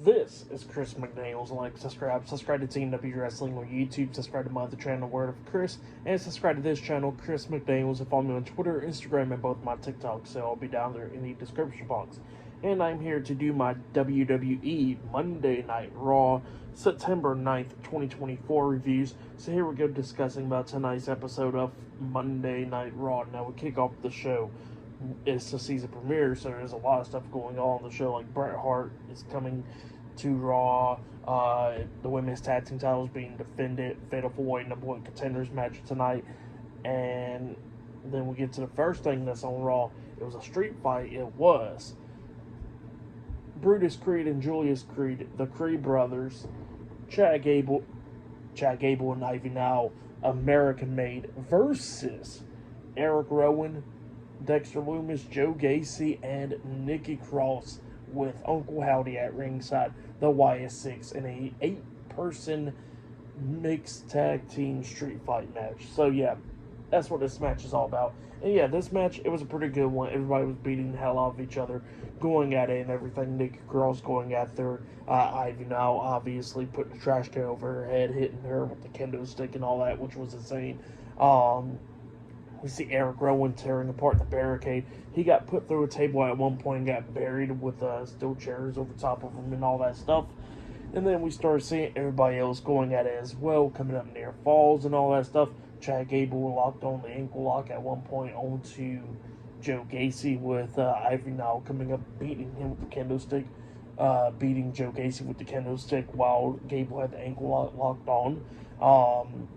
This is Chris McDaniels. Like, subscribe to Team W Wrestling on YouTube, subscribe to my other channel, Word of Chris, and subscribe to this channel, Chris McDaniels, and follow me on Twitter, Instagram, and both my TikToks, so I'll be down there in the description box. And I'm here to do my WWE Monday Night Raw September 9th, 2024 reviews. So here we go discussing about tonight's episode of Monday Night Raw. Now we kick off the show. It's the season premiere, so there's a lot of stuff going on the show. Like Bret Hart is coming to Raw. The women's tag team titles being defended. Fatal 4-Way number one contenders match tonight. And then we get to the first thing that's on Raw. It was a street fight. It was Brutus Creed and Julius Creed, the Creed brothers, Chad Gable and Ivy Now, American Made, versus Eric Rowan, Dexter Lumis, Joe Gacy, and Nikki Cross, with Uncle Howdy at ringside, the YS6, in a 8-person mixed tag team street fight match. So yeah, that's what this match is all about. And yeah, this match, it was a pretty good one. Everybody was beating the hell out of each other, going at it and everything. Nikki Cross going after Ivy Now, obviously putting the trash can over her head, hitting her with the kendo stick and all that, which was insane. We see Eric Rowan tearing apart the barricade. He got put through a table at one point and got buried with steel chairs over top of him and all that stuff. And then we started seeing everybody else going at it as well, coming up near falls and all that stuff. Chad Gable locked on the ankle lock at one point onto Joe Gacy, with Ivy Now coming up, beating him with the kendo stick, beating Joe Gacy with the kendo stick while Gable had the ankle lock locked on.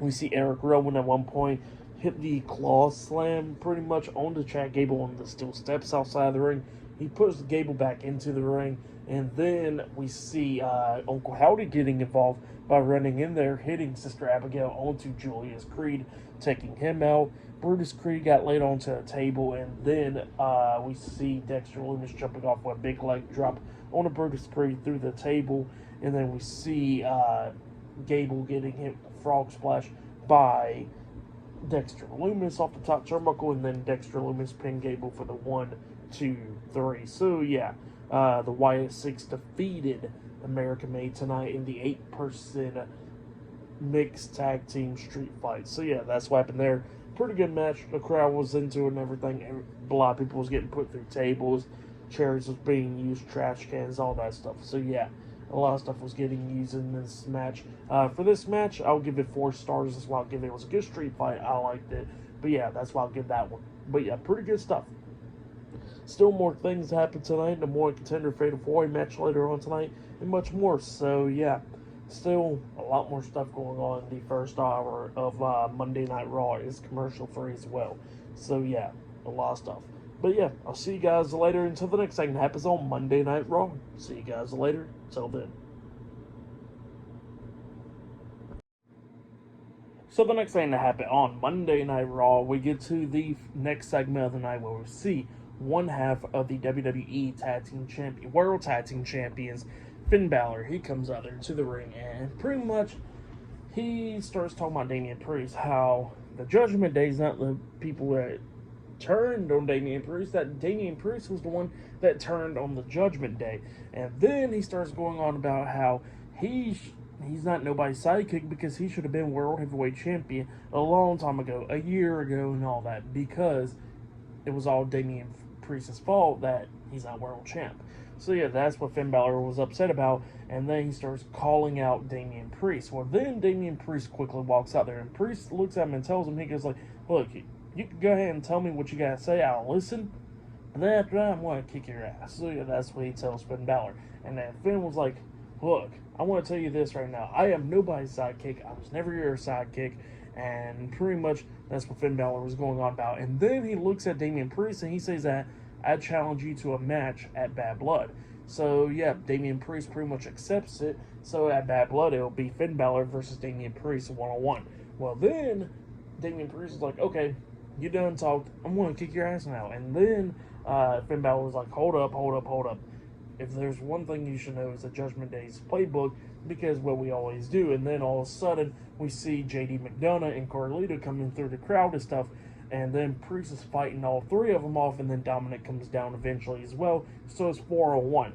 We see Eric Rowan at one point hit the claw slam pretty much onto Chad Gable on the steel steps outside of the ring. He puts Gable back into the ring, and then we see Uncle Howdy getting involved by running in there, hitting Sister Abigail onto Julius Creed, taking him out. Brutus Creed got laid onto a table, and then we see Dexter Lumis jumping off with a big leg drop on a Brutus Creed through the table, and then we see Gable getting hit with a frog splash by Dexter Lumis off the top turnbuckle, and then Dexter Lumis pinned Gable for the 1, 2, 3. So yeah, the YS6 defeated American Made tonight in the 8-person mixed tag team street fight. So yeah, that's what happened there. Pretty good match. The crowd was into it and everything. A lot of people was getting put through tables, chairs was being used, trash cans, all that stuff. So yeah, a lot of stuff was getting used in this match. For this match, I'll give it 4 stars. That's why I'll give it. It was a good street fight. I liked it. But yeah, that's why I'll give that one. But yeah, pretty good stuff. Still more things happen tonight. The more Contender Fatal 4-Way match later on tonight, and much more. So yeah, still a lot more stuff going on in the first hour of Monday Night Raw. Is commercial free as well. So yeah, a lot of stuff. But yeah, I'll see you guys later until the next thing that happens on Monday Night Raw. See you guys later. Till then. So the next thing that happened on Monday Night Raw, we get to the next segment of the night where we see one half of the WWE World Tag Team Champions, Finn Balor. He comes out there to the ring, and pretty much he starts talking about Damian Priest, how the Judgment Day is not the people that turned on Damian Priest, that Damian Priest was the one that turned on the Judgment Day. And then he starts going on about how he's not nobody's sidekick because he should have been World Heavyweight Champion a long time ago, a year ago and all that, because it was all Damian Priest's fault that he's not World Champ. So yeah, that's what Finn Balor was upset about, and then he starts calling out Damian Priest. Well, then Damian Priest quickly walks out there, and Priest looks at him and tells him, he goes like, look, you can go ahead and tell me what you gotta say, I'll listen, and then after that, I'm gonna kick your ass. So yeah, that's what he tells Finn Balor. And then Finn was like, look, I want to tell you this right now, I am nobody's sidekick, I was never your sidekick, and pretty much that's what Finn Balor was going on about. And then he looks at Damian Priest and he says that, I challenge you to a match at Bad Blood. So yeah, Damian Priest pretty much accepts it. So at Bad Blood, it'll be Finn Balor versus Damian Priest 1-on-1. Well, then Damian Priest is like, okay, you done talked, I'm going to kick your ass now. And then Finn Balor was like, hold up. If there's one thing you should know, is the Judgment Day's playbook, because what we always do. And then all of a sudden, we see JD McDonough and Carlito coming through the crowd and stuff. And then Priest is fighting all 3 of them off, and then Dominic comes down eventually as well. So it's 4-on-1.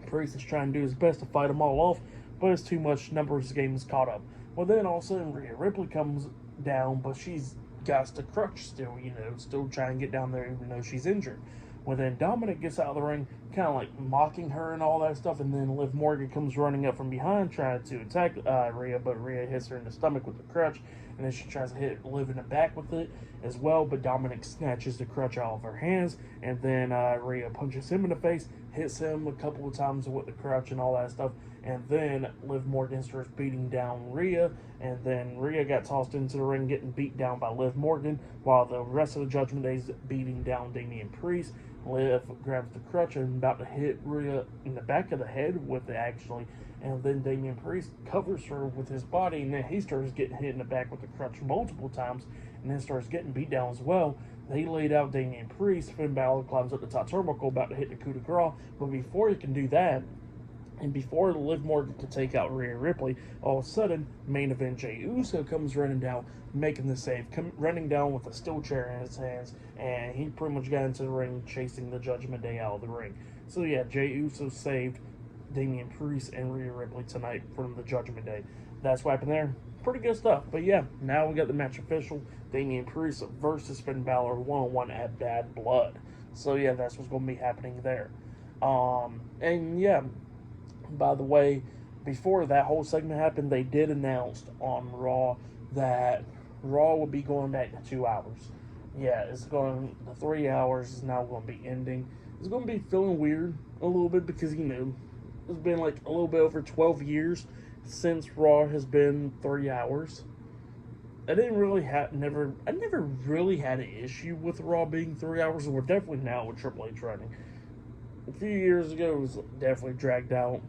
Priest is trying to do his best to fight them all off, but it's too much. Numbers game is caught up. Well, then all of a sudden Rhea Ripley comes down, but she's got the crutch still, still trying to get down there even though she's injured. Well, then Dominic gets out of the ring, kind of like mocking her and all that stuff, and then Liv Morgan comes running up from behind trying to attack Rhea, but Rhea hits her in the stomach with the crutch, and then she tries to hit Liv in the back with it as well, but Dominic snatches the crutch out of her hands, and then Rhea punches him in the face, hits him a couple of times with the crutch and all that stuff, and then Liv Morgan starts beating down Rhea, and then Rhea got tossed into the ring getting beat down by Liv Morgan, while the rest of the Judgment Day is beating down Damian Priest. Liv grabs the crutch and about to hit Rhea in the back of the head with it, actually, and then Damian Priest covers her with his body, and then he starts getting hit in the back with the crutch multiple times, and then starts getting beat down as well. They laid out Damian Priest. Finn Balor climbs up the top turnbuckle about to hit the coup de grace, but before he can do that, and before Liv Morgan can take out Rhea Ripley, all of a sudden, main event Jey Uso comes running down, making the save, running down with a steel chair in his hands, and he pretty much got into the ring chasing the Judgment Day out of the ring. So yeah, Jey Uso saved Damian Priest and Rhea Ripley tonight from the Judgment Day. That's what happened there. Pretty good stuff. But yeah, now we got the match official. Damian Priest versus Finn Balor one-on-one at Bad Blood. So yeah, that's what's going to be happening there. And yeah, by the way, before that whole segment happened, they did announce on Raw that Raw would be going back to 2 hours. Yeah, the 3 hours is now going to be ending. It's going to be feeling weird a little bit because, it's been like a little bit over 12 years since Raw has been 3 hours. I never really had an issue with Raw being 3 hours, and we're definitely now with Triple H running. A few years ago, it was definitely dragged out,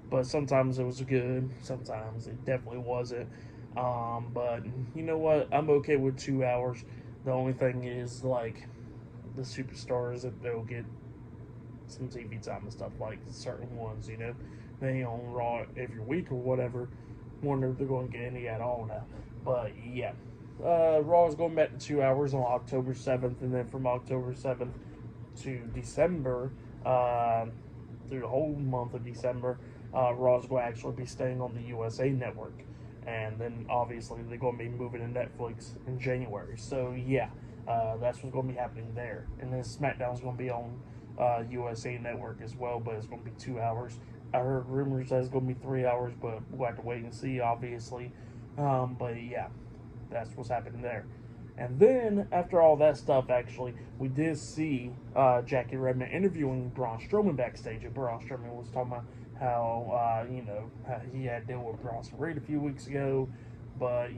but sometimes it was good, sometimes it definitely wasn't. But you know what? I'm okay with 2 hours. The only thing is, like, the superstars, that they'll get some TV time and stuff, like certain ones, they on Raw every week or whatever. Wonder if they're going to get any at all now. But yeah, Raw is going back to 2 hours on October 7th, and then from October 7th to December, through the whole month of December, Raw is going to actually be staying on the USA Network. And then obviously they're going to be moving to Netflix in January. So yeah, that's what's going to be happening there. And then SmackDown is going to be on USA Network as well, but it's going to be 2 hours. I heard rumors that it's going to be 3 hours, but we'll have to wait and see, obviously. But yeah, that's what's happening there. And then, after all that stuff, actually, we did see Jackie Redmond interviewing Braun Strowman backstage. And Braun Strowman was talking about how, how he had to deal with Bronson Reed a few weeks ago. But,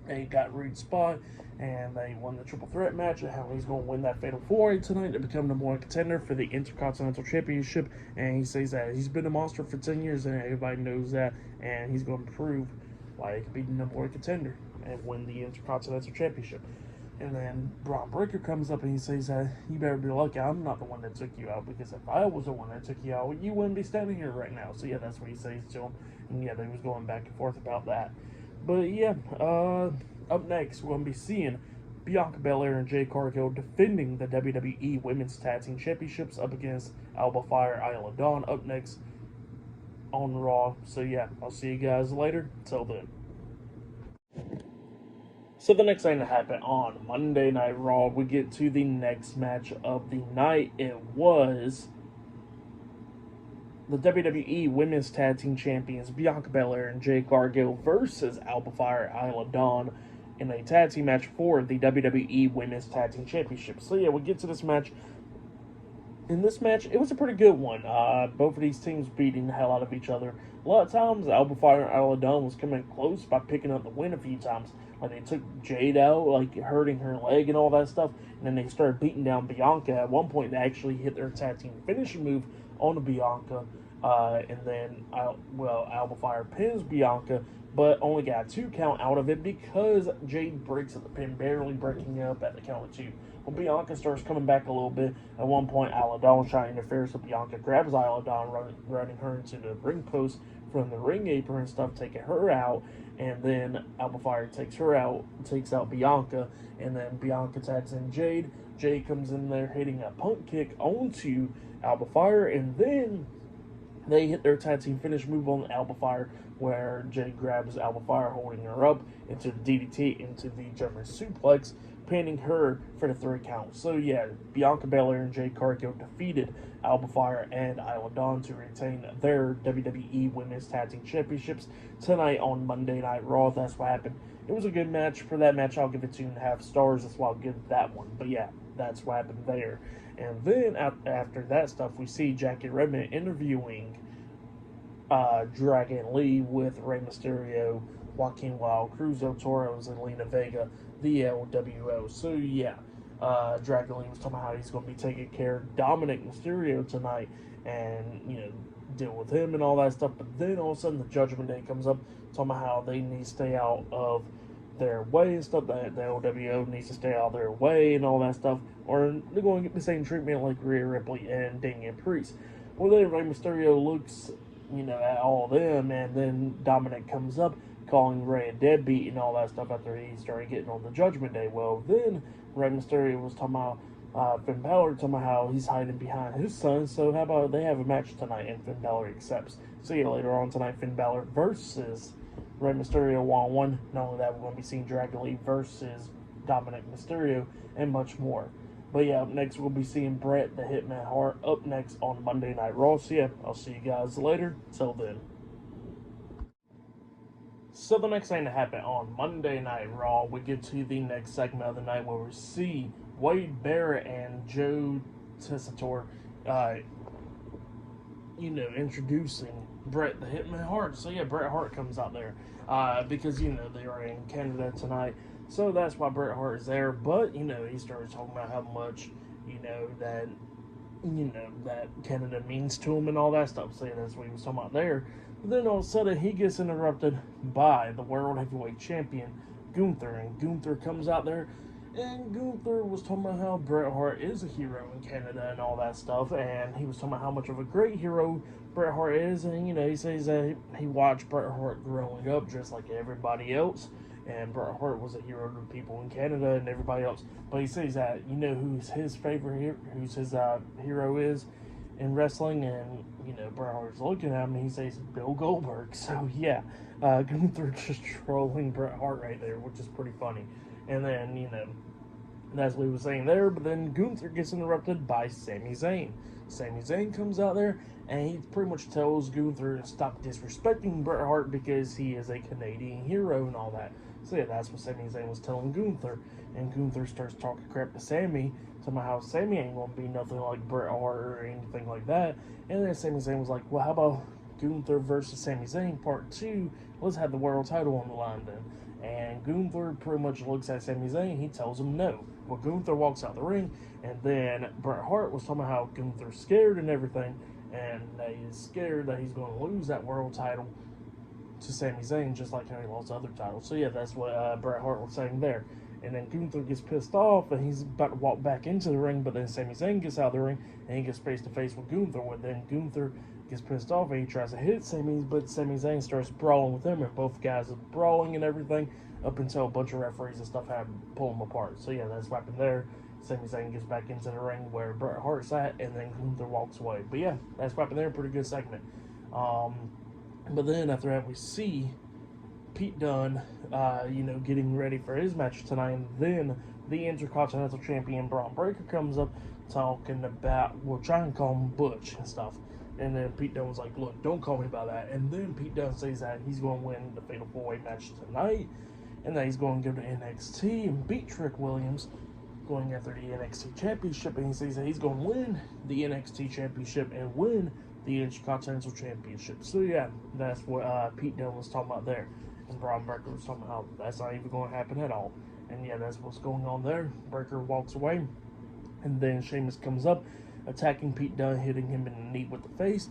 they got Reed's spot, and they won the triple threat match, and how he's going to win that fatal 4-way tonight to become the #1 contender for the Intercontinental Championship. And he says that he's been a monster for 10 years, and everybody knows that, and he's going to prove why he could be the #1 contender and win the Intercontinental Championship. And then Braun Breaker comes up and he says that you better be lucky I'm not the one that took you out, because if I was the one that took you out, you wouldn't be standing here right now. So yeah, that's what he says to him. And yeah, they was going back and forth about that. But yeah, up next, we're going to be seeing Bianca Belair and Jade Cargill defending the WWE Women's Tag Team Championships up against Alba Fire, Isla Dawn, up next on Raw. So yeah, I'll see you guys later. Till then. So the next thing that happened on Monday Night Raw, we get to the next match of the night. It was the WWE Women's Tag Team Champions Bianca Belair and Jade Cargill versus Alba Fire, Isla Dawn in a tag team match for the WWE Women's Tag Team Championship. So yeah, we get to this match. In this match, it was a pretty good one. Both of these teams beating the hell out of each other. A lot of times, Alba Fire and Isla Dawn was coming close by picking up the win a few times. Like, they took Jade out, like, hurting her leg and all that stuff. And then they started beating down Bianca. At one point, they actually hit their tag team finishing move on the Bianca. And then, Alba Fire pins Bianca, but only got a 2 count out of it because Jade breaks at the pin, barely breaking up at the count of 2. Well, Bianca starts coming back a little bit. At one point, Isla Dawn trying to interfere, so Bianca grabs Isla Dawn, running her into the ring post from the ring apron and stuff, taking her out. And then Alba Fire takes her out, takes out Bianca, and then Bianca tags in Jade. Jade comes in there hitting a punt kick onto Alba Fire, and then they hit their tag team finish move on Alba Fire, where Jay grabs Alba Fire, holding her up into the DDT, into the German suplex, pinning her for the 3 count. So yeah, Bianca Belair and Jade Cargill defeated Alba Fire and Isla Dawn to retain their WWE Women's Tag Team Championships tonight on Monday Night Raw. That's what happened. It was a good match. For that match, I'll give it 2.5 stars. That's why I'll give that one. But yeah, that's what happened there. And then after that stuff, we see Jackie Redmond interviewing Dragon Lee with Rey Mysterio, Joaquin Wild, Cruz del Toro, and Zelina Vega, the LWO. So yeah, Dragon Lee was talking about how he's going to be taking care of Dominic Mysterio tonight, and deal with him and all that stuff. But then all of a sudden the Judgment Day comes up, talking about how they need to stay out of their way and stuff. That the LWO needs to stay out of their way and all that stuff, or they're going to get the same treatment like Rhea Ripley and Damian Priest. Well, then Rey Mysterio looks, at all of them, and then Dominic comes up calling Rey a deadbeat and all that stuff after he started getting on the Judgment Day. Well, then Rey Mysterio was talking about Finn Balor, talking about how he's hiding behind his son, so how about they have a match tonight, and Finn Balor accepts. So yeah, later on tonight, Finn Balor versus Rey Mysterio 1-on-1. Not only that, we're going to be seeing Dragon Lee versus Dominic Mysterio, and much more. But yeah, up next we'll be seeing Bret the Hitman Hart up next on Monday Night Raw. So yeah, I'll see you guys later. Till then. So the next thing to happen on Monday Night Raw, we get to the next segment of the night where we see Wade Barrett and Joe Tessitore, introducing Bret the Hitman Hart. So yeah, Bret Hart comes out there because they are in Canada tonight. So that's why Bret Hart is there. But he started talking about how much that that Canada means to him and all that stuff. So yeah, that's what he was talking about there. But then all of a sudden he gets interrupted by the World Heavyweight Champion Gunther, and Gunther comes out there. And Gunther was talking about how Bret Hart is a hero in Canada and all that stuff, and he was talking about how much of a great hero Bret Hart is, and he says that he watched Bret Hart growing up just like everybody else, and Bret Hart was a hero to people in Canada and everybody else. But he says that who's his favorite, who's his hero is in wrestling, and Bret Hart's looking at him and he says Bill Goldberg. So yeah, Gunther just trolling Bret Hart right there, which is pretty funny. And then, that's what he was saying there. But then Gunther gets interrupted by Sami Zayn. Sami Zayn comes out there, and he pretty much tells Gunther to stop disrespecting Bret Hart because he is a Canadian hero and all that. So yeah, that's what Sami Zayn was telling Gunther. And Gunther starts talking crap to Sami, talking about how Sami ain't going to be nothing like Bret Hart or anything like that. And then Sami Zayn was like, well, how about Gunther versus Sami Zayn Part 2? Let's have the world title on the line then. And Gunther pretty much looks at Sami Zayn. He tells him no. Well, Gunther walks out the ring, and then Bret Hart was talking about how Gunther's scared and everything, and that he's scared that he's going to lose that world title to Sami Zayn, just like how he lost other titles. So yeah, that's what Bret Hart was saying there. And then Gunther gets pissed off, and he's about to walk back into the ring, but then Sami Zayn gets out of the ring, and he gets face to face with Gunther. Well, then Gunther gets pissed off, and he tries to hit Sami, but Sami Zayn starts brawling with him, and both guys are brawling and everything, up until a bunch of referees and stuff had to pull them apart. So yeah, that's what happened there. Sami Zayn gets back into the ring where Bret Hart's at, and then Gunther walks away. But yeah, that's what happened there. Pretty good segment. But then after that, we see Pete Dunne, getting ready for his match tonight, and then the Intercontinental Champion Braun Breaker comes up talking about, trying to call him Butch and stuff. And then Pete Dunne was like, look, don't call me by that. And then Pete Dunne says that he's going to win the Fatal 4-Way match tonight, and that he's going to go to NXT and beat Trick Williams, going after the NXT Championship. And he says that he's going to win the NXT Championship and win the Intercontinental Championship. So yeah, that's what Pete Dunne was talking about there. And Braun Breaker was talking about how that's not even going to happen at all. And yeah, that's what's going on there. Breaker walks away, and then Sheamus comes up, attacking Pete Dunne, hitting him in the knee with the face.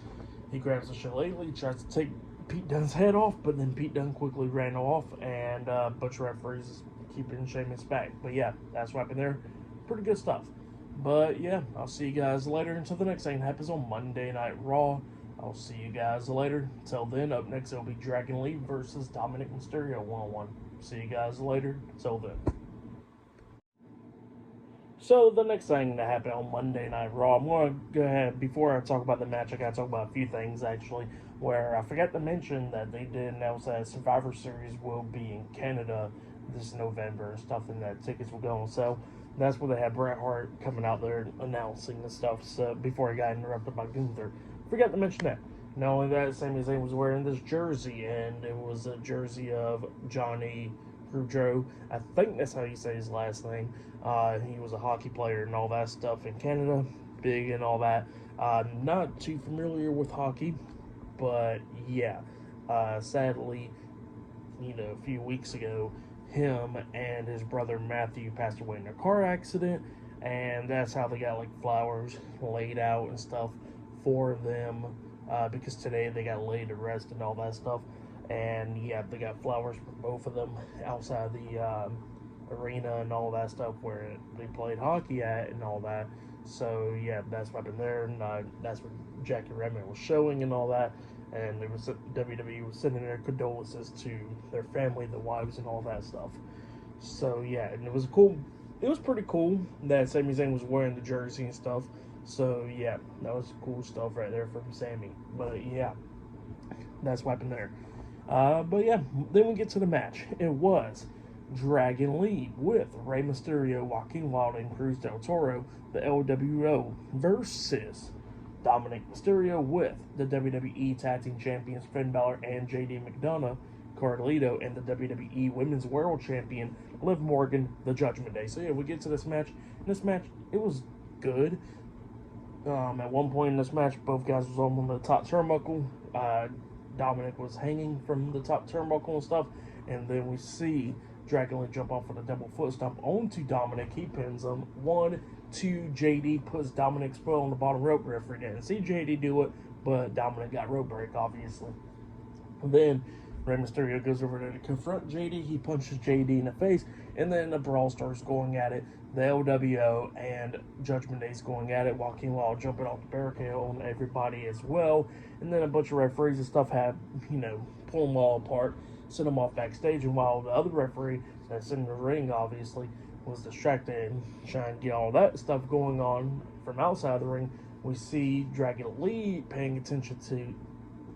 He grabs a shillelagh, tries to take Pete Dunne's head off, but then Pete Dunne quickly ran off, and bunch of referees keeping Sheamus back. But yeah, that's what happened there. Pretty good stuff. But yeah, I'll see you guys later until the next thing happens on Monday Night Raw. I'll see you guys later. Till then, up next it'll be Dragon Lee versus Dominic Mysterio 1-on-1. See you guys later. Till then. So the next thing that happened on Monday Night Raw, I'm going to go ahead, before I talk about the match, I got to talk about a few things actually, where I forgot to mention that they did announce that Survivor Series will be in Canada this November and stuff, and that tickets will go on sale. That's where they had Bret Hart coming out there announcing the stuff, so before he got interrupted by Gunther. Forgot to mention that. Not only that, Sami Zayn was wearing this jersey, and it was a jersey of Johnny Gaudreau. I think that's how you say his last name. He was a hockey player and all that stuff in Canada, big and all that. Not too familiar with hockey, but yeah. Sadly, a few weeks ago, him and his brother Matthew passed away in a car accident, and that's how they got like flowers laid out and stuff for them, because today they got laid to rest and all that stuff. And yeah, they got flowers for both of them outside the arena and all that stuff where they played hockey at and all that. So yeah, that's what happened there, and that's what Jackie Redmond was showing and all that. And it was WWE was sending their condolences to their family, the wives, and all that stuff. So yeah, and it was cool. It was pretty cool that Sami Zayn was wearing the jersey and stuff. So yeah, that was cool stuff right there from Sami. But yeah, that's what happened there. But yeah, then we get to the match. It was Dragon Lee with Rey Mysterio, Joaquin Wilde, and Cruz del Toro, the LWO, versus Dominic Mysterio with the WWE Tag Team Champions Finn Balor and JD McDonough, Carlito, and the WWE Women's World Champion Liv Morgan, the Judgment Day. So yeah, we get to this match. This match, it was good. At one point in this match, both guys was on the top turnbuckle. Dominic was hanging from the top turnbuckle and stuff, and then we see Dragon Lee jump off with a double foot stomp onto Dominic. He pins him. 1, 2, JD puts Dominic's foot on the bottom rope. Referee didn't see JD do it, but Dominic got rope break, obviously. And then Rey Mysterio goes over there to confront JD. He punches JD in the face, and then the brawl starts going at it. The LWO and Judgment Day's going at it. Joaquin Wilde jumping off the barricade on everybody as well. And then a bunch of referees and stuff had, pull them all apart, send them off backstage. And while the other referee that's in the ring, obviously, was distracted and trying to get all that stuff going on from outside the ring, we see Dragon Lee paying attention to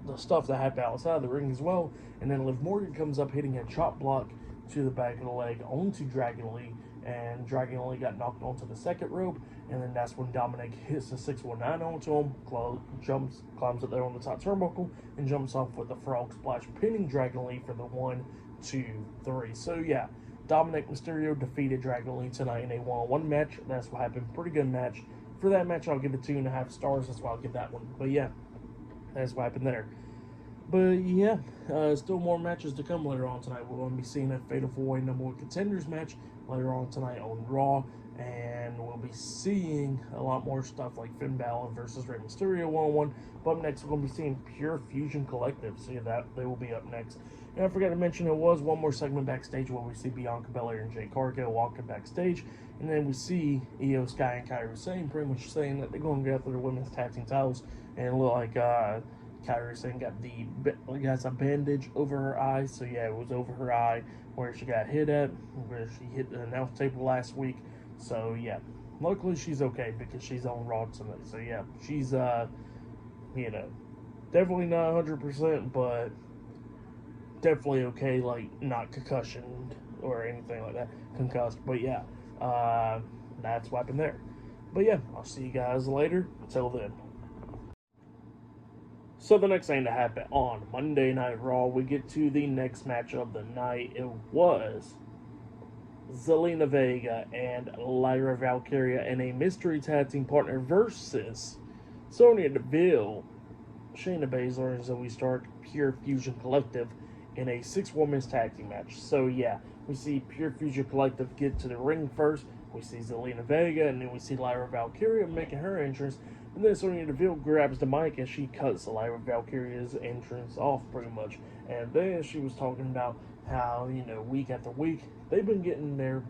the stuff that happened outside the ring as well. And then Liv Morgan comes up hitting a chop block to the back of the leg onto Dragon Lee, and Dragon Lee got knocked onto the second rope, and then that's when Dominic hits the 619 onto him, climbs up there on the top turnbuckle, and jumps off with the frog splash, pinning Dragon Lee for the 1, 2, 3. So yeah, Dominic Mysterio defeated Dragon Lee tonight in a one-on-one match. That's what happened. Pretty good match. For that match, I'll give it 2.5 stars. That's why I'll give that one. But yeah, that's what happened there. But yeah, still more matches to come later on tonight. We're going to be seeing a Fatal 4-Way number 1 Contenders match later on tonight on Raw. And we'll be seeing a lot more stuff like Finn Balor versus Rey Mysterio 1-on-1. But up next, we're going to be seeing Pure Fusion Collective. So yeah, that they will be up next. And I forgot to mention, there was one more segment backstage where we see Bianca Belair and Jay Cargill walking backstage. And then we see Io Sky and Kairi Sane pretty much saying that they're going to go after the women's tag team titles. And it looked like Kairi Sane got a bandage over her eye. So yeah, it was over her eye where she got hit at, where she hit the announce table last week. So yeah, luckily she's okay because she's on Raw tonight. So yeah, she's definitely not 100%, but definitely okay, like not concussion or anything like that, concussed. But yeah, that's what happened there. But yeah, I'll see you guys later. Until then. So the next thing to happen on Monday Night Raw, we get to the next match of the night. It was Zelina Vega and Lyra Valkyria in a mystery tag team partner versus Sonya Deville, Shayna Baszler, and Zoe Stark, Pure Fusion Collective in a 6-women's tag team match. So yeah, we see Pure Fusion Collective get to the ring first. We see Zelina Vega, and then we see Lyra Valkyria making her entrance. And then Sonya Deville grabs the mic and she cuts Lyra Valkyria's entrance off pretty much. And then she was talking about how, week after week, they've been getting their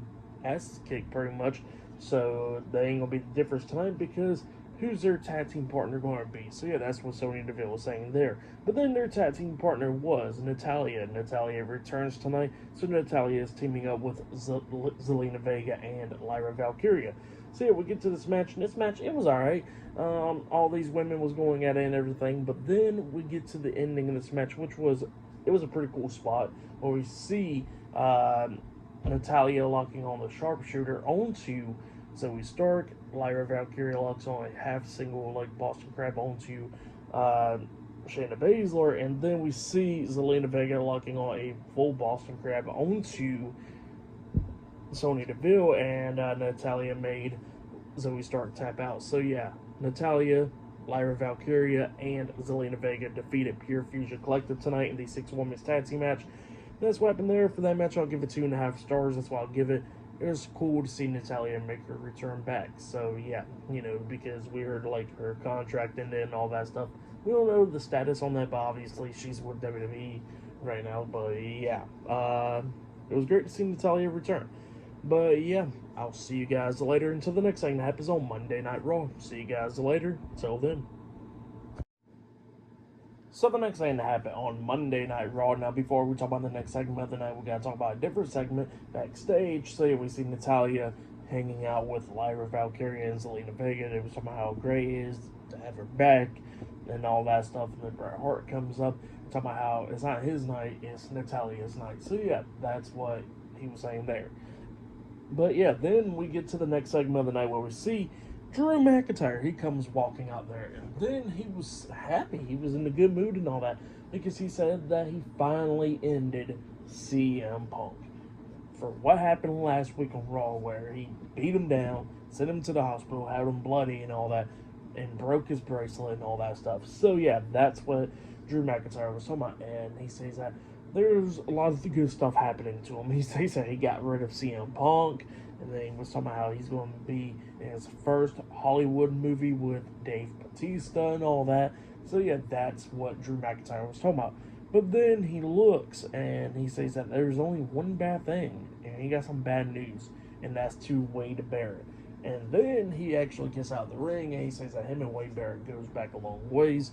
asses kicked pretty much. So they ain't going to be the difference tonight because who's their tag team partner going to be? So yeah, that's what Sonya Deville was saying there. But then their tag team partner was Natalya. Natalya returns tonight. So Natalya is teaming up with Zelina Vega and Lyra Valkyria. So yeah, we get to this match, and this match, it was alright. All these women was going at it and everything, but then we get to the ending of this match, which was, it was a pretty cool spot where we see Natalia locking on the sharpshooter onto Zoe Stark. Lyra Valkyria locks on a half single like Boston Crab onto Shayna Baszler, and then we see Zelina Vega locking on a full Boston Crab onto Sonya Deville, and Natalia made Zoe Stark tap out. So yeah, Natalia, Lyra Valkyria, and Zelina Vega defeated Pure Fusion Collective tonight in the 6 women's tag team match. That's what happened there. For that match, I'll give it 2.5 stars. That's why I'll give it. It was cool to see Natalia make her return back. So yeah, because we heard like her contract ended and all that stuff. We don't know the status on that, but obviously she's with WWE right now. But yeah, it was great to see Natalia return. But yeah, I'll see you guys later until the next thing that happens on Monday Night Raw. See you guys later. Till then. So the next thing that happened on Monday Night Raw. Now, before we talk about the next segment of the night, we gotta talk about a different segment backstage. So yeah, we see Natalia hanging out with Lyra Valkyria and Zelina Vega. It was talking about how great it is to have her back and all that stuff. And then Bret Hart comes up talking about how it's not his night, it's Natalia's night. So yeah, that's what he was saying there. But yeah, then we get to the next segment of the night where we see Drew McIntyre. He comes walking out there, and then he was happy. He was in a good mood and all that because he said that he finally ended CM Punk for what happened last week on Raw, where he beat him down, sent him to the hospital, had him bloody and all that, and broke his bracelet and all that stuff. So yeah, that's what Drew McIntyre was talking about, and he says that there's a lot of good stuff happening to him. He says that he got rid of CM Punk, and then he was talking about how he's going to be in his first Hollywood movie with Dave Bautista and all that. So yeah, that's what Drew McIntyre was talking about. But then he looks and he says that there's only one bad thing, and he got some bad news, and that's to Wade Barrett. And then he actually gets out of the ring and he says that him and Wade Barrett goes back a long ways.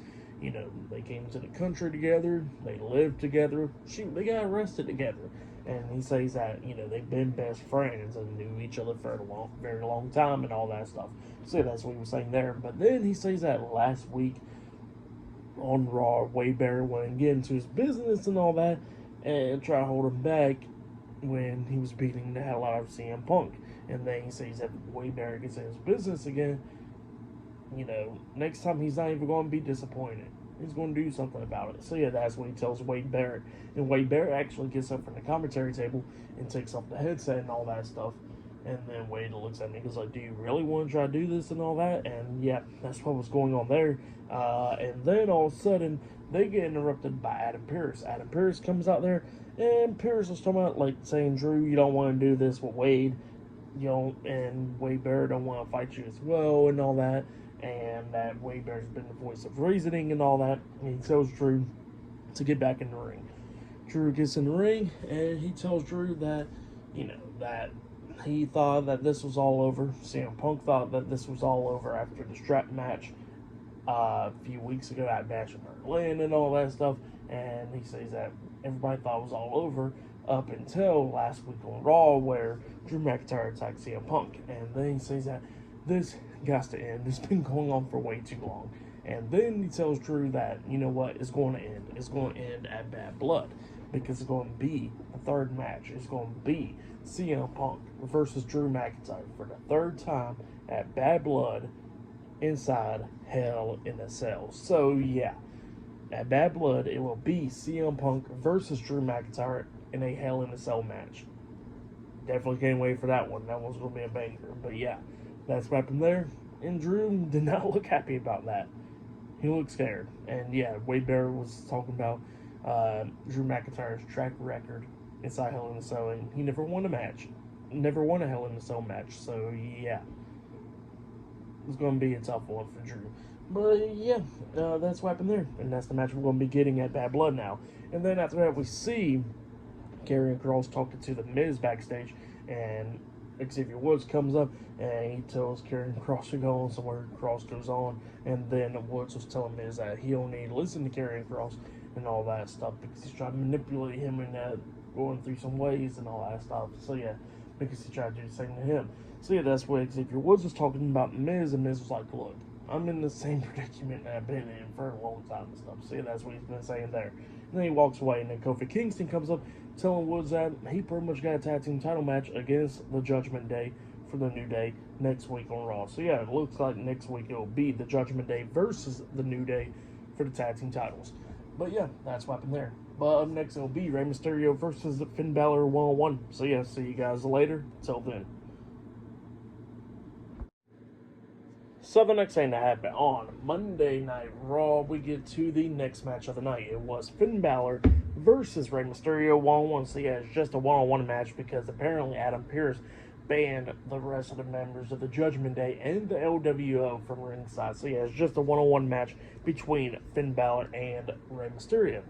They came to the country together, they lived together, they got arrested together. And he says that, they've been best friends and knew each other for a very long time and all that stuff. So that's what he was saying there. But then he says that last week on Raw, Wade Barrett went and get into his business and all that and try to hold him back when he was beating the hell out of CM Punk. And then he says that Wade Barrett gets in his business again, next time he's not even going to be disappointed. He's going to do something about it. So yeah, that's what he tells Wade Barrett. And Wade Barrett actually gets up from the commentary table and takes off the headset and all that stuff. And then Wade looks at me and goes like, do you really want to try to do this and all that? And yeah, that's what was going on there. And then all of a sudden, they get interrupted by Adam Pearce. Adam Pearce comes out there, and Pearce was talking about, like, saying, Drew, you don't want to do this with Wade. And Wade Barrett don't want to fight you as well and all that. And that Wade Barrett's been the voice of reasoning and all that. And he tells Drew to get back in the ring. Drew gets in the ring, and he tells Drew that, that he thought that this was all over. CM Punk thought that this was all over after the strap match a few weeks ago at Bash in Berlin and all that stuff. And he says that everybody thought it was all over up until last week on Raw, where Drew McIntyre attacked CM Punk. And then he says that this got to end. It's been going on for way too long. And then he tells Drew that, it's going to end. It's going to end at Bad Blood, because it's going to be the third match. It's going to be CM Punk versus Drew McIntyre for the third time at Bad Blood inside Hell in a Cell. So yeah, at Bad Blood, it will be CM Punk versus Drew McIntyre in a Hell in a Cell match. Definitely can't wait for that one. That one's going to be a banger. But yeah, that's what happened there. And Drew did not look happy about that. He looked scared. And yeah, Wade Barrett was talking about Drew McIntyre's track record inside Hell in a Cell. And he never won a match. Never won a Hell in a Cell match. So yeah, it's going to be a tough one for Drew. But yeah, that's what happened there. And that's the match we're going to be getting at Bad Blood now. And then after that, we see Karrion Kross talking to The Miz backstage. And Xavier Woods comes up and he tells Karrion Kross to go on somewhere. Kross goes on, and then Woods was telling Miz that he don't need to listen to Karrion Kross and all that stuff because he's trying to manipulate him and going through some ways and all that stuff. So yeah, because he tried to do the same to him. So yeah, that's what Xavier Woods was talking about The Miz, and Miz was like, look, I'm in the same predicament that I've been in for a long time and stuff. So yeah, that's what he's been saying there. And then he walks away, and then Kofi Kingston comes up telling Woods that he pretty much got a tag team title match against the Judgment Day for the New Day next week on Raw. So yeah, it looks like next week it will be the Judgment Day versus the New Day for the tag team titles. But yeah, that's what happened there. But up next it will be Rey Mysterio versus Finn Balor 1-on-1. So yeah, see you guys later. Till then. So the next thing that happened on Monday Night Raw, we get to the next match of the night. It was Finn Balor versus Rey Mysterio 1-on-1. So yeah, it's just a one-on-one match because apparently Adam Pearce banned the rest of the members of the Judgment Day and the LWO from ringside. So yeah, it's just a one-on-one match between Finn Balor and Rey Mysterio.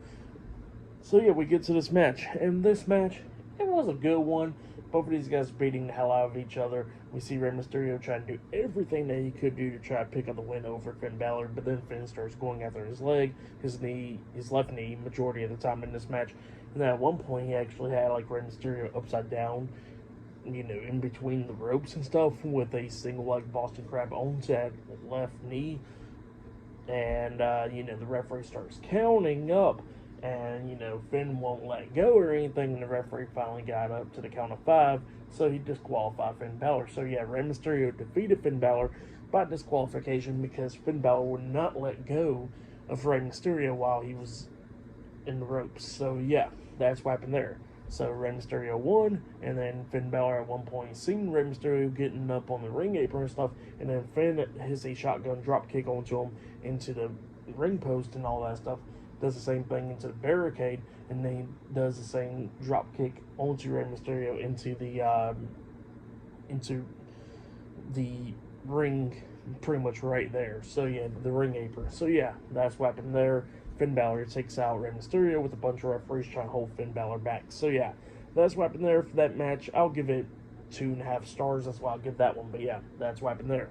So yeah, we get to this match, and this match, it was a good one. Both of these guys beating the hell out of each other. We see Rey Mysterio trying to do everything that he could do to try to pick up the win over Finn Balor, but then Finn starts going after his leg, his knee, his left knee, majority of the time in this match. And then at one point, he actually had like Rey Mysterio upside down, in between the ropes and stuff, with a single leg Boston Crab onto that left knee. And, the referee starts counting up. And, Finn won't let go or anything, and the referee finally got up to the count of 5, so he disqualified Finn Balor. So, yeah, Rey Mysterio defeated Finn Balor by disqualification because Finn Balor would not let go of Rey Mysterio while he was in the ropes. So, yeah, that's what happened there. So, Rey Mysterio won, and then Finn Balor at one point seen Rey Mysterio getting up on the ring apron and stuff, and then Finn hits a shotgun drop kick onto him into the ring post and all that stuff. Does the same thing into the barricade, and then does the same drop kick onto Rey Mysterio into the ring, pretty much right there. So yeah, the ring apron. So yeah, that's what happened there. Finn Balor takes out Rey Mysterio with a bunch of referees trying to hold Finn Balor back. So yeah, that's what happened there for that match. I'll give it 2.5 stars. That's why I'll give that one. But yeah, that's what happened there.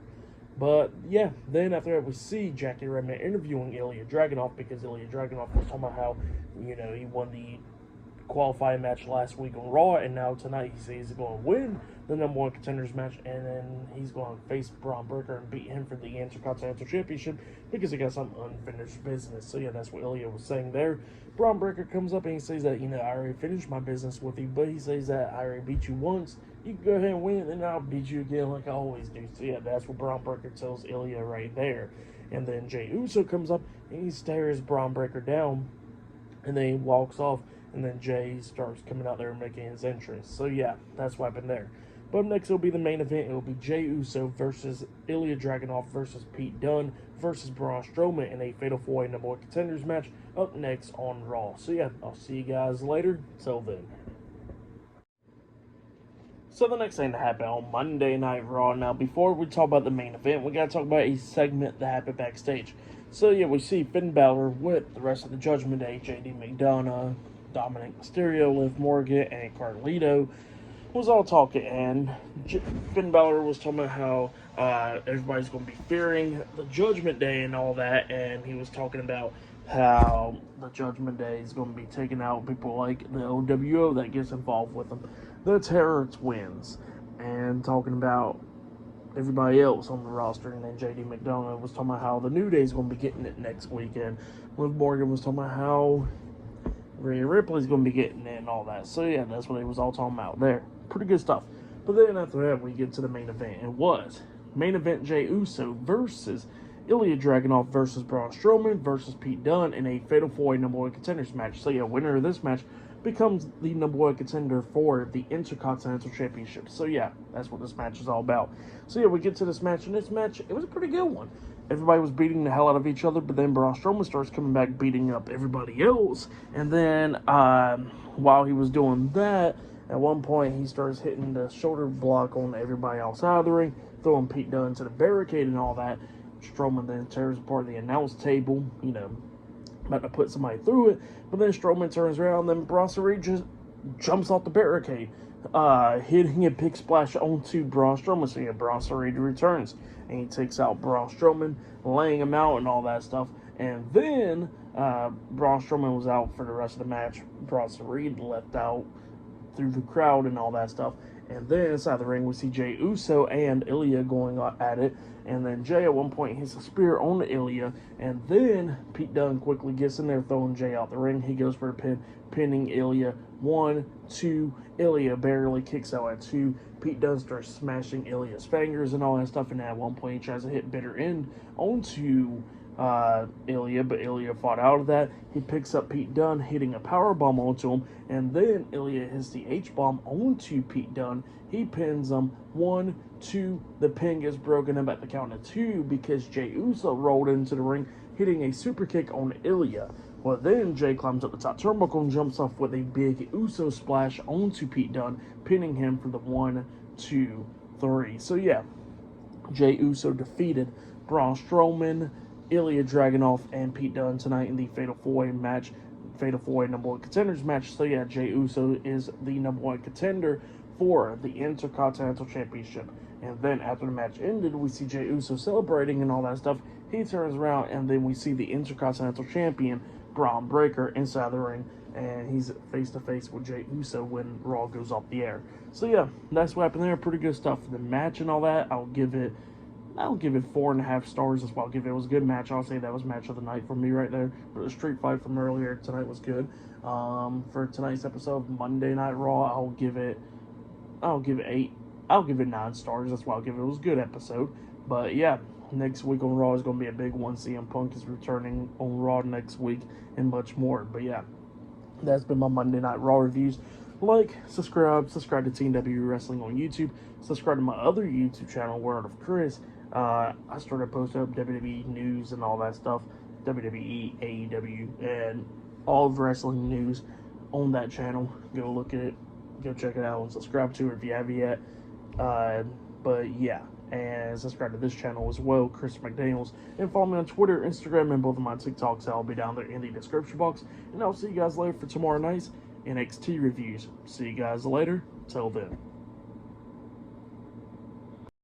But yeah, then after that we see Jackie Redman interviewing Ilya Dragunov, because Ilya Dragunov was talking about how, he won the qualifying match last week on Raw, and now tonight he says he's going to win the number one contenders match, and then he's going to face Braun Breaker and beat him for the Intercontinental Championship because he got some unfinished business. So yeah, that's what Ilya was saying there. Braun Breaker comes up and he says that, I already finished my business with you, but he says that I already beat you once. You can go ahead and win, and I'll beat you again like I always do. So yeah, that's what Braun Breaker tells Ilya right there. And then Jey Uso comes up and he stares Braun Breaker down, and then he walks off, and then Jey starts coming out there and making his entrance. So yeah, that's what happened there. But up next, it'll be the main event. It'll be Jey Uso versus Ilya Dragunov versus Pete Dunne versus Braun Strowman in a Fatal 4-Way number one contenders match up next on Raw. So yeah, I'll see you guys later. Till then. So the next thing that happened on Monday Night Raw. Now, before we talk about the main event, we got to talk about a segment that happened backstage. So yeah, we see Finn Balor with the rest of the Judgment Day, JD McDonough, Dominic Mysterio, Liv Morgan, and Carlito was all talking, and Finn Balor was talking about how everybody's going to be fearing the Judgment Day and all that, and he was talking about how the Judgment Day is going to be taking out people like the OWO that gets involved with them, the Terror Twins, and talking about everybody else on the roster. And then JD McDonough was talking about how the New Day is going to be getting it next weekend. Liv Morgan was talking about how Rhea Ripley's going to be getting it and all that. So yeah, that's what they was all talking about there. Pretty good stuff. But then after that, we get to the main event. It was main event Jey Uso versus Ilya Dragunov versus Braun Strowman versus Pete Dunne in a Fatal 4-Way number one contenders match. So yeah, winner of this match becomes the number one contender for the Intercontinental Championship. So yeah, that's what this match is all about. So yeah, we get to this match, and this match, it was a pretty good one. Everybody was beating the hell out of each other, but then Braun Strowman starts coming back beating up everybody else. And then while he was doing that, at one point he starts hitting the shoulder block on everybody outside of the ring, throwing Pete Dunne to the barricade and all that. Strowman then tears apart the announce table, about to put somebody through it. But then Strowman turns around, and then Braun Strowman just jumps off the barricade, hitting a big splash onto Braun Strowman. So yeah, Braun Strowman returns, and he takes out Braun Strowman, laying him out and all that stuff. And then Braun Strowman was out for the rest of the match. Braun Strowman left out through the crowd and all that stuff. And then inside the ring, we see Jey Uso and Ilya going at it. And then Jey at one point hits a spear on Ilya. And then Pete Dunne quickly gets in there, throwing Jey out the ring. He goes for a pin, pinning Ilya. 1, 2. Ilya barely kicks out at 2. Pete Dunne starts smashing Ilya's fingers and all that stuff. And at one point, he tries to hit Bitter End onto Ilya, but Ilya fought out of that. He picks up Pete Dunne, hitting a powerbomb onto him, and then Ilya hits the H-bomb onto Pete Dunne. He pins him. 1, 2. The pin gets broken up at the count of 2 because Jey Uso rolled into the ring, hitting a super kick on Ilya. Well, then Jey climbs up the top turnbuckle and jumps off with a big Uso splash onto Pete Dunne, pinning him for the 1, 2, 3. So yeah, Jey Uso defeated Braun Strowman, Ilya Dragunov, and Pete Dunne tonight in the Fatal 4-Way match, Fatal 4-Way number 1 contenders match. So yeah, Jey Uso is the number 1 contender for the Intercontinental Championship. And then after the match ended, we see Jey Uso celebrating and all that stuff. He turns around, and then we see the Intercontinental Champion, Braun Breaker, inside the ring, and he's face-to-face with Jey Uso when Raw goes off the air. So yeah, that's what happened there. Pretty good stuff. The match and all that, I'll give it 4.5 stars. That's what I'll give it. It was a good match. I'll say that was match of the night for me right there. But the street fight from earlier tonight was good. For tonight's episode of Monday Night Raw, I'll give it 8. I'll give it 9 stars. That's why I'll give it. It was a good episode. But yeah, next week on Raw is going to be a big one. CM Punk is returning on Raw next week and much more. But yeah, that's been my Monday Night Raw reviews. Like, subscribe to Team WWE Wrestling on YouTube. Subscribe to my other YouTube channel, World of Chris. I started posting up WWE news and all that stuff. WWE, AEW, and all of wrestling news on that channel. Go look at it. Go check it out and subscribe to it if you haven't yet. But yeah, and subscribe to this channel as well, Chris McDaniels, and follow me on Twitter, Instagram, and both of my TikToks. I'll be down there in the description box. And I'll see you guys later for tomorrow night's NXT reviews. See you guys later. Till then.